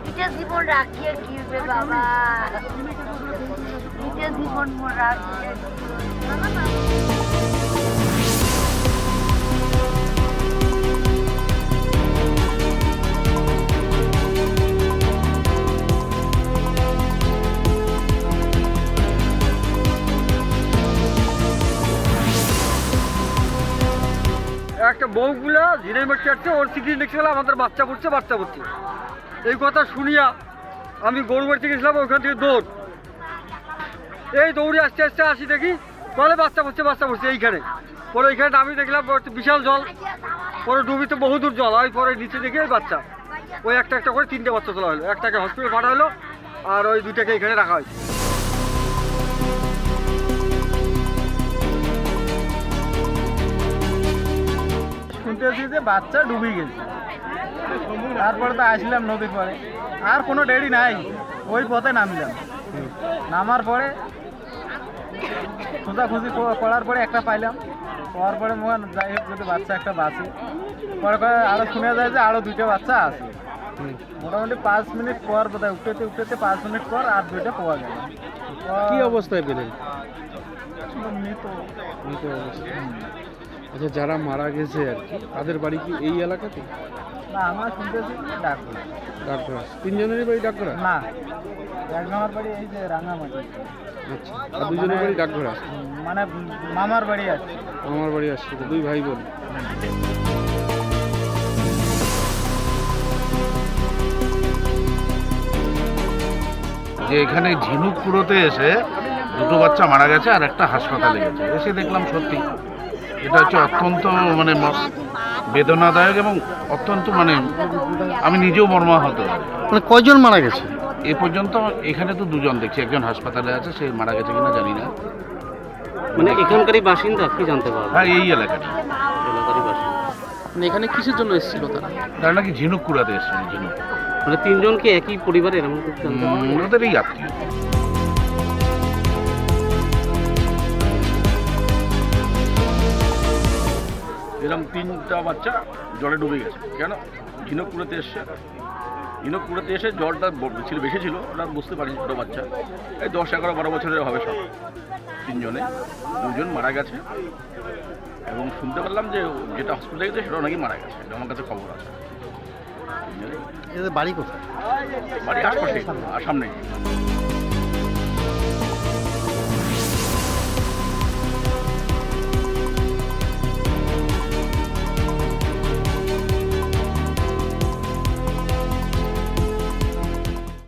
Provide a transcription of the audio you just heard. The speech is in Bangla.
নিজের জীবন রাখিয়ে কিনবে বাবা, নিজের জীবন রাখিয়ে। একটা বউগুলা জিনের মেট চাটছে, ওর সিটি দেখতে গেলে আমাদের বাচ্চা পড়ছে এই কথা শুনিয়া আমি গরু বাড়িতে গেছিলাম, ওইখান থেকে এই দৌড়ে আস্তে আস্তে আসি, দেখি বলে বাচ্চা পড়ছে এইখানে। পরে এইখানে আমি দেখলাম বিশাল জল, পরে ডুবিতে বহুদূর জল, আমি পরে নিচে দেখি ওই বাচ্চা, ওই একটা করে 3টে বাচ্চা তোলা হলো, একটাকে হসপিটাল পাঠা হলো আর ওই 2টাকে এখানে রাখা হয়েছে। শুনতেছি যে বাচ্চা ডুবে গেছে, তারপরে তো আসলাম নদীর পরে, আর কোনো ডেরি নাই, ওই পথে নামলাম। নামার পরে খোঁজাখুঁজি করার পরে একটা পাইলাম, পাওয়ার পরে যাই হোক যদি বাচ্চা একটা বাঁচে, পরে আরও শোনা যায় যে আরও 2টা বাচ্চা আছে। মোটামুটি 5 মিনিট পর বোধহয় উঠতে 5 মিনিট পর আর 2টা পাওয়া গেল। কি অবস্থায় পেলেন? মৃত। আচ্ছা, যারা মারা গেছে আর কি, তাদের বাড়ি কি এই এলাকাতে? না, আমরা শুনতেছি ডাক্তার। 3জনেরই বাড়ি ডাকঘরা? না, এক আমার বাড়ি এই যে রাঙামাটি। আচ্ছা, আর 2জনের বাড়ি ডাকঘরা? মানে মামার বাড়ি আছে। আমার বাড়ি আসছে, 2 ভাই বোন। যে এখানে ঝিনুকপুরোতে এসে 2টো বাচ্চা মারা গেছে আর একটা হাসপাতালে গেছে, এসে দেখলাম সত্যি এটা হচ্ছে অত্যন্ত মানে বেদনাদায়ক এবং অত্যন্ত মানে আমি নিজেও মর্মাহত। মানে কয়জন মারা গেছে এ পর্যন্ত? এখানে তো 2জন দেখছি, একজন হাসপাতালে আছে, সে মারা গেছে কিনা জানি না। মানে এখানকারই বাসিন্দা কি জানতে পারবো? হ্যাঁ, এই এলাকাটা এলাকারই বাসিন্দা। মানে এখানে কিসের জন্য এসেছিল তারা? তারা নাকি ঝিনুক কুড়াতে এসেছিল। ঝিনুক মানে 3জন কি একই পরিবারের এমন কিছু জানতে পারবো? ওদের এই আত্মীয়। এরকম 3টা বাচ্চা জলে ডুবে গেছে। কেন? ঝিনুক কুড়াতে এসে জলটা ছিল বেশি ছিল, ওরা বুঝতে পারিনি, ছোটো বাচ্চা এই 10, 11, 12 বছরের হবে সব। 3জনে 2জন মারা গেছে এবং শুনতে পারলাম যে যেটা হসপিটালে গেছে সেটাও নাকি মারা গেছে, আমার কাছে খবর আছে। এদের বাড়ি কোথায়? বাড়ি আশপাশে আর সামনে।